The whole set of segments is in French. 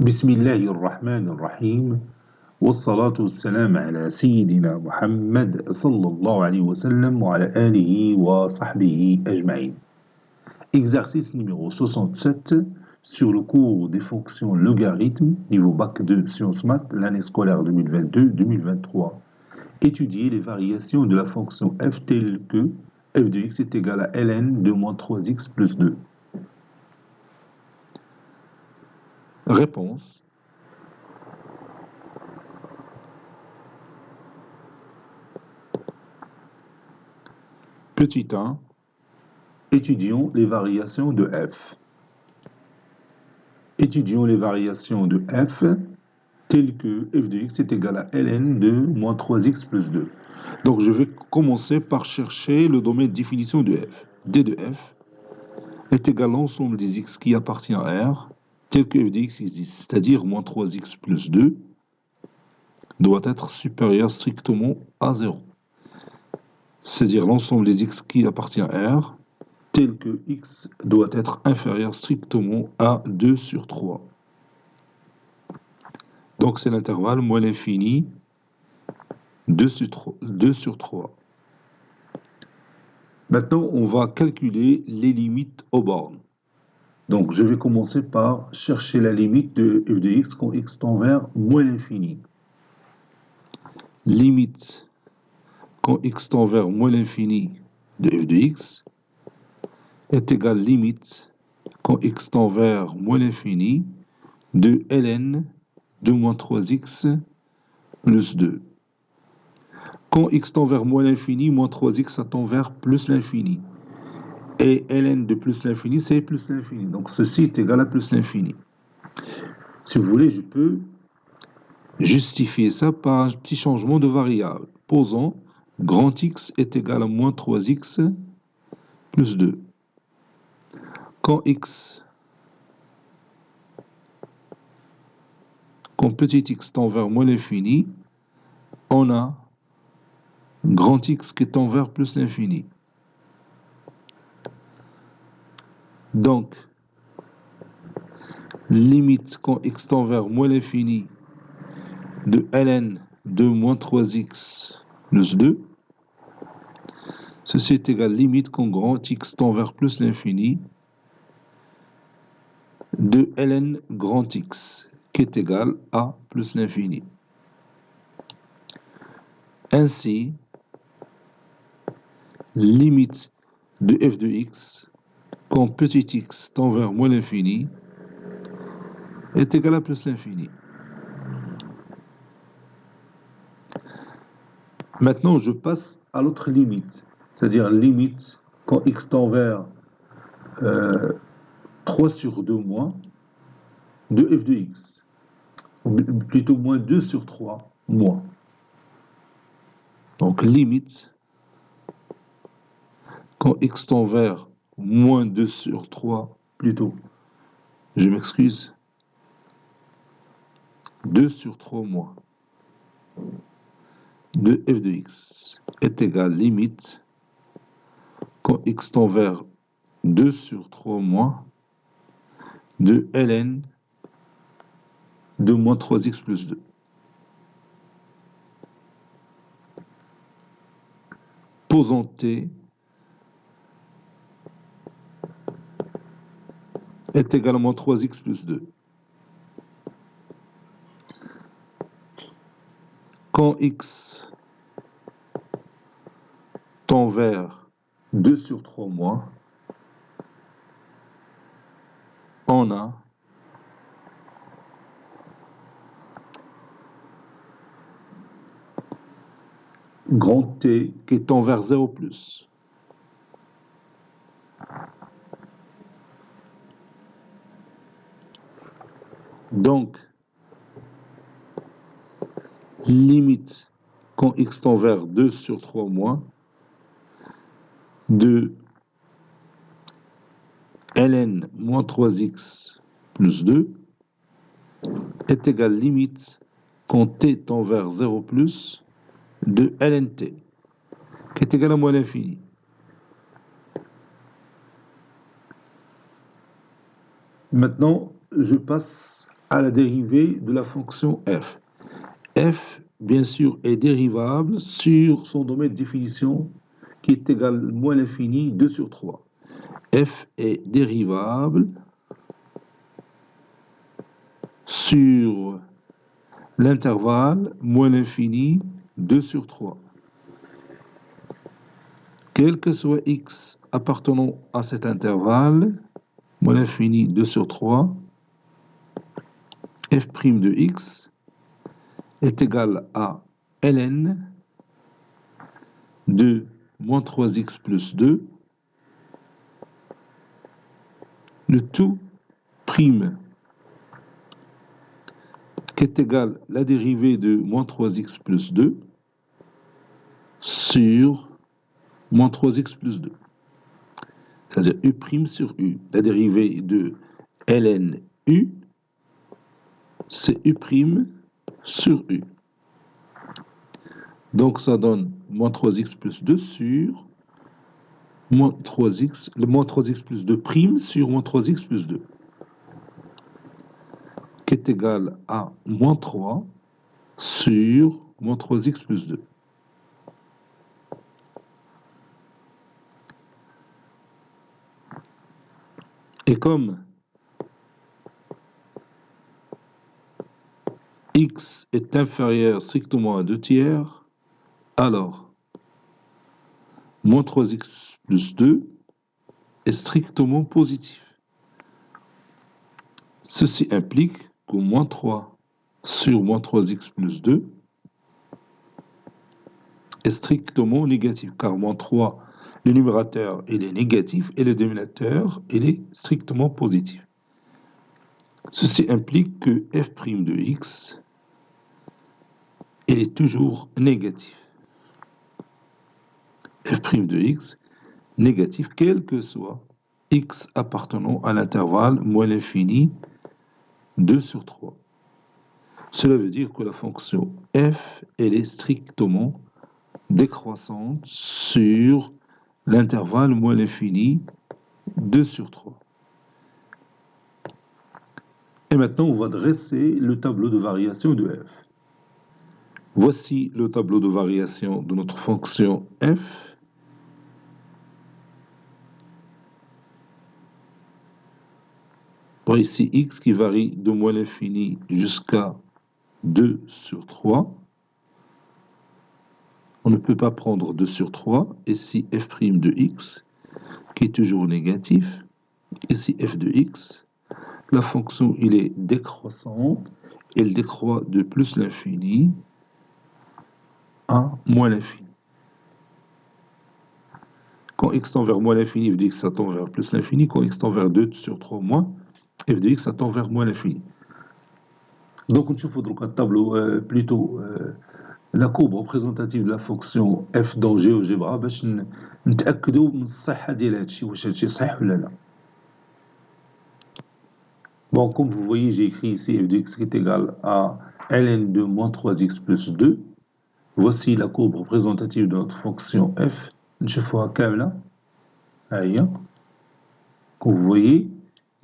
بسم الله الرحمن الرحيم والصلاة والسلام على سيدنا محمد صلى الله عليه وسلم وعلى آله وصحبه أجمعين. Exercice numéro 67 sur le cours des fonctions logarithmes, niveau bac 2 sciences maths, l'année scolaire 2022-2023. Étudier les variations de la fonction f telle que f de x est égal à ln de moins 3x plus 2. Réponse. Petit 1. Étudions les variations de f. Étudions les variations de f telles que f de x est égal à ln de moins 3x plus 2. Donc je vais commencer par chercher le domaine de définition de f. d de f est égal à l'ensemble des x qui appartient à R tel que f de x existe, c'est-à-dire moins 3x plus 2 doit être supérieur strictement à 0. C'est-à-dire l'ensemble des x qui appartient à R tel que x doit être inférieur strictement à 2 sur 3. Donc c'est l'intervalle moins l'infini 2 sur 3. Maintenant, on va calculer les limites aux bornes. Donc je vais commencer par chercher la limite de f de x quand x tend vers moins l'infini. Limite quand x tend vers moins l'infini de f de x est égale limite quand x tend vers moins l'infini de ln de moins 3x plus 2. Quand x tend vers moins l'infini, moins 3x ça tend vers plus l'infini. Et ln de plus l'infini, c'est plus l'infini. Donc ceci est égal à plus l'infini. Si vous voulez, je peux justifier ça par un petit changement de variable. Posons grand X est égal à moins 3x plus 2. Quand petit x tend vers moins l'infini, on a grand X qui tend vers plus l'infini. Donc, limite quand x tend vers moins l'infini de ln de moins 3x plus 2, ceci est égal limite quand grand X tend vers plus l'infini de ln grand X qui est égal à plus l'infini. Ainsi, limite de f de x quand petit x tend vers moins l'infini est égal à plus l'infini. Maintenant, je passe à l'autre limite, c'est-à-dire limite quand x tend vers 3 sur 2 moins de f de x, ou plutôt moins 2 sur 3 moins. Donc limite quand x tend vers moins 2 sur 3, plutôt, je m'excuse, 2 sur 3 moins de f de x est égal limite quand x tend vers 2 sur 3 moins de ln de moins 3x plus 2. Posons t est égal à moins 3x plus 2. Quand x tend vers 2 sur 3 moins, on a grand T qui tend vers 0 plus. Donc, limite quand x tend vers 2 sur 3 moins de ln moins 3x plus 2 est égal limite quand t tend vers 0 plus de ln t qui est égal à moins l'infini. Maintenant, je passe à la dérivée de la fonction f. F, bien sûr, est dérivable sur son domaine de définition qui est égal à moins l'infini 2 sur 3. F est dérivable sur l'intervalle moins l'infini 2 sur 3. Quel que soit x appartenant à cet intervalle, moins l'infini 2 sur 3, f' de x est égal à ln de moins 3x plus 2 de tout prime qui est égal à la dérivée de moins 3x plus 2 sur moins 3x plus 2. C'est-à-dire u' sur u. La dérivée de ln u, c'est u' sur u. Donc ça donne moins 3x plus 2 sur moins 3x, le moins 3x plus 2 prime sur moins 3x plus 2, qui est égal à moins 3 sur moins 3x plus 2. Et comme x est inférieur strictement à 2 tiers, alors moins 3x plus 2 est strictement positif. Ceci implique que moins 3 sur moins 3x plus 2 est strictement négatif, car moins 3, le numérateur il est négatif et le dénominateur il est strictement positif. Ceci implique que f' de x il est toujours négatif. F' de x négatif, quel que soit x appartenant à l'intervalle moins l'infini 2 sur 3. Cela veut dire que la fonction f elle est strictement décroissante sur l'intervalle moins l'infini 2 sur 3. Et maintenant, on va dresser le tableau de variation de f. Voici le tableau de variation de notre fonction f. Bon, ici, x qui varie de moins l'infini jusqu'à 2 sur 3. On ne peut pas prendre 2 sur 3. Ici, f' de x, qui est toujours négatif. Ici, f de x. La fonction, il est décroissante. Elle décroît de plus l'infini à moins l'infini. Quand x tend vers moins l'infini, f de x ça tend vers plus l'infini. Quand x tend vers 2 sur 3 moins, f de x ça tend vers moins l'infini. Donc, on trouve un tableau plutôt la courbe représentative de la fonction f dans GeoGebra باش نتأكدوا من الصحة ديال هادشي واش هادشي صحيح ولا لا. Bon, comme vous voyez, j'ai écrit ici f de x qui est égal à ln de moins 3x plus 2. Voici la courbe représentative de notre fonction f. نشوفوها كاملة. هيا. Comme vous voyez,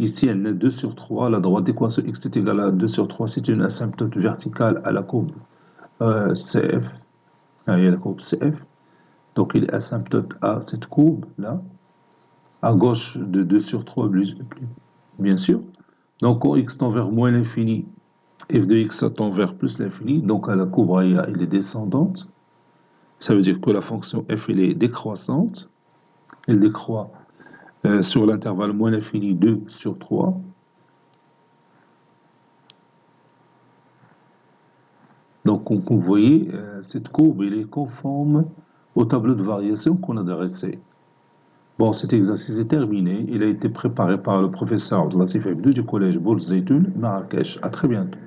ici elle est 2 sur 3. La droite d'équation x est égale à 2 sur 3. C'est une asymptote verticale à la courbe CF. Il y a la courbe CF. Donc il est asymptote à cette courbe-là. À gauche de 2 sur 3, bien sûr. Donc quand x tend vers moins l'infini, f de x tend vers plus l'infini. Donc la courbe elle est descendante. Ça veut dire que la fonction f elle est décroissante. Elle décroît sur l'intervalle moins l'infini 2 sur 3. Donc, comme vous voyez, cette courbe elle est conforme au tableau de variation qu'on a dressé. Bon, cet exercice est terminé. Il a été préparé par le professeur Latif Abdou du collège Bourz Zeytoun, Marrakech. À très bientôt.